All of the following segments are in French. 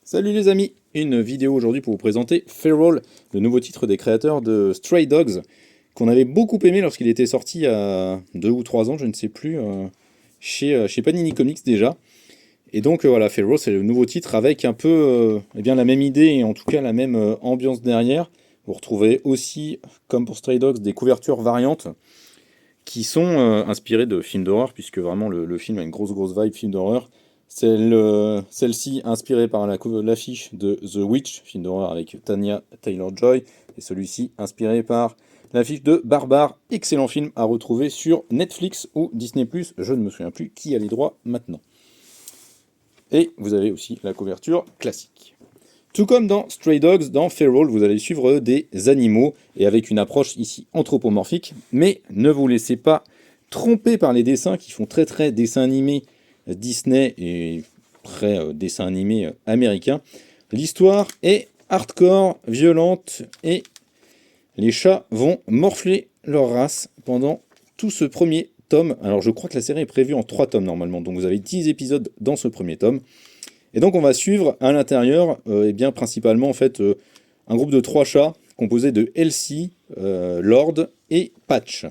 Salut les amis, une vidéo aujourd'hui pour vous présenter Feral, le nouveau titre des créateurs de Stray Dogs, qu'on avait beaucoup aimé lorsqu'il était sorti il y a 2 ou 3 ans, je ne sais plus, chez Panini Comics déjà. Et donc voilà, Feral c'est le nouveau titre avec un peu eh bien, la même idée et en tout cas la même ambiance derrière. Vous retrouvez aussi, comme pour Stray Dogs, des couvertures variantes qui sont inspirées de films d'horreur, puisque vraiment le film a une grosse vibe film d'horreur. Celle-ci inspirée par l'affiche de The Witch, film d'horreur avec Tanya Taylor-Joy, et celui-ci inspiré par l'affiche de Barbare, excellent film à retrouver sur Netflix ou Disney+, je ne me souviens plus qui a les droits maintenant. Et vous avez aussi la couverture classique. Tout comme dans Stray Dogs, dans Feral, vous allez suivre des animaux, et avec une approche ici anthropomorphique, mais ne vous laissez pas tromper par les dessins qui font très dessin animé Disney et très dessin animé américain. L'histoire est hardcore, violente, et les chats vont morfler leur race pendant tout ce premier tome. Alors je crois que la série est prévue en 3 tomes normalement, donc vous avez 10 épisodes dans ce premier tome. Et donc on va suivre à l'intérieur, eh bien principalement en fait un groupe de 3 chats composé de Elsie, Lord et Patch.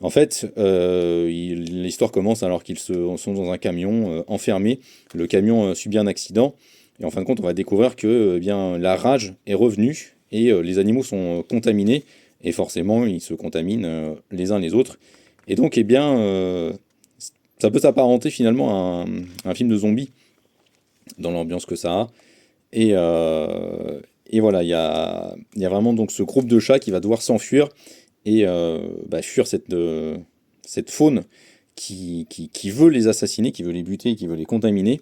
En fait, l'histoire commence alors qu'ils sont dans un camion enfermés. Le camion subit un accident et en fin de compte on va découvrir que eh bien la rage est revenue et les animaux sont contaminés et forcément ils se contaminent les uns les autres. Et donc eh bien ça peut s'apparenter finalement à un film de zombies dans l'ambiance que ça a. Et voilà, il y a vraiment donc ce groupe de chats qui va devoir s'enfuir et fuir cette faune qui veut les assassiner, qui veut les buter, qui veut les contaminer.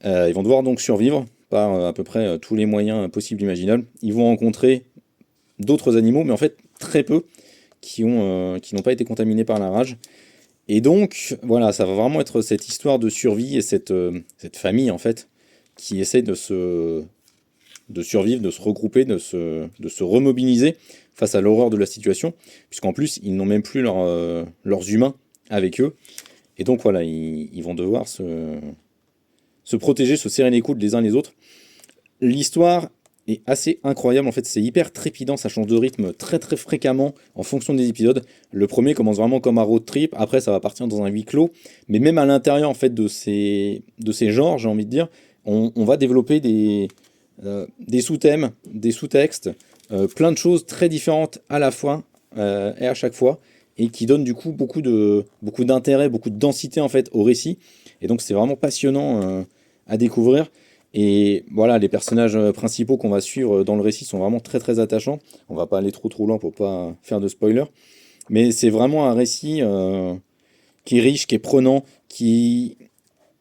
Ils vont devoir donc survivre par à peu près tous les moyens possibles imaginables. Ils vont rencontrer d'autres animaux, mais en fait très peu, qui n'ont pas été contaminés par la rage. Et donc, voilà, ça va vraiment être cette histoire de survie et cette famille, en fait, qui essaie de survivre, de se regrouper, de se remobiliser face à l'horreur de la situation, puisqu'en plus, ils n'ont même plus leurs humains avec eux. Et donc, voilà, ils vont devoir se protéger, se serrer les coudes les uns les autres. L'histoire est assez incroyable, en fait, c'est hyper trépidant, ça change de rythme très fréquemment en fonction des épisodes. Le premier commence vraiment comme un road trip, après ça va partir dans un huis clos, mais même à l'intérieur en fait de ces genres, j'ai envie de dire, on va développer des sous-thèmes, des sous-textes, plein de choses très différentes à la fois et à chaque fois, et qui donnent du coup beaucoup d'intérêt, beaucoup de densité en fait au récit, et donc c'est vraiment passionnant à découvrir. Et voilà, les personnages principaux qu'on va suivre dans le récit sont vraiment très attachants. On va pas aller trop loin pour pas faire de spoiler. Mais c'est vraiment un récit qui est riche, qui est prenant, qui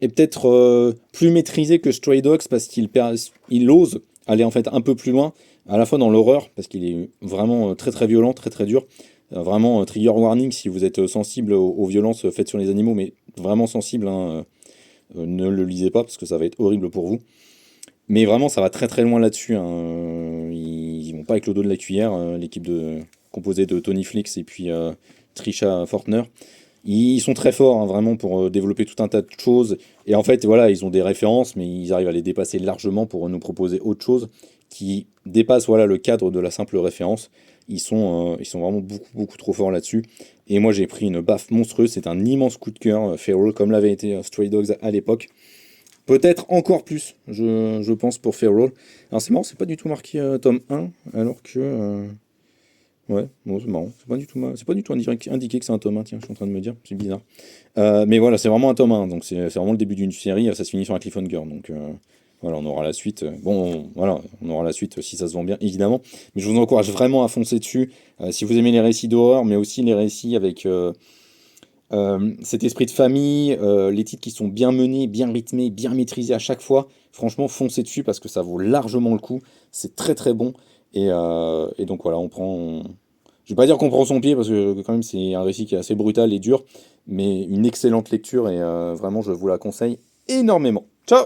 est peut-être plus maîtrisé que Stray Dogs parce qu'il ose aller en fait un peu plus loin, à la fois dans l'horreur, parce qu'il est vraiment très violent, très dur. Vraiment trigger warning si vous êtes sensible aux violences faites sur les animaux, mais vraiment sensible, hein, ne le lisez pas parce que ça va être horrible pour vous. Mais vraiment, ça va très loin là-dessus, hein. Ils vont pas avec le dos de la cuillère, l'équipe composée de Tony Flix et puis Trisha Fortner. Ils sont très forts, hein, vraiment, pour développer tout un tas de choses. Et en fait, voilà, ils ont des références, mais ils arrivent à les dépasser largement pour nous proposer autre chose qui dépasse voilà, le cadre de la simple référence. Ils sont vraiment beaucoup trop forts là-dessus. Et moi, j'ai pris une baffe monstrueuse. C'est un immense coup de cœur, Feral, comme l'avait été Stray Dogs à l'époque. Peut-être encore plus, je pense, pour Feral. Alors c'est marrant, c'est pas du tout marqué tome 1, alors que... ouais, bon, c'est marrant. C'est pas du tout indiqué que c'est un tome 1, tiens, je suis en train de me dire, c'est bizarre. Mais voilà, c'est vraiment un tome 1, donc c'est vraiment le début d'une série, ça se finit sur un cliffhanger, donc voilà, on aura la suite. Bon, voilà, on aura la suite si ça se vend bien, évidemment. Mais je vous encourage vraiment à foncer dessus, si vous aimez les récits d'horreur, mais aussi les récits avec... cet esprit de famille, les titres qui sont bien menés, bien rythmés, bien maîtrisés à chaque fois, franchement foncez dessus parce que ça vaut largement le coup, c'est très bon, et donc voilà, je vais pas dire qu'on prend son pied parce que quand même c'est un récit qui est assez brutal et dur, mais une excellente lecture et vraiment je vous la conseille énormément. Ciao!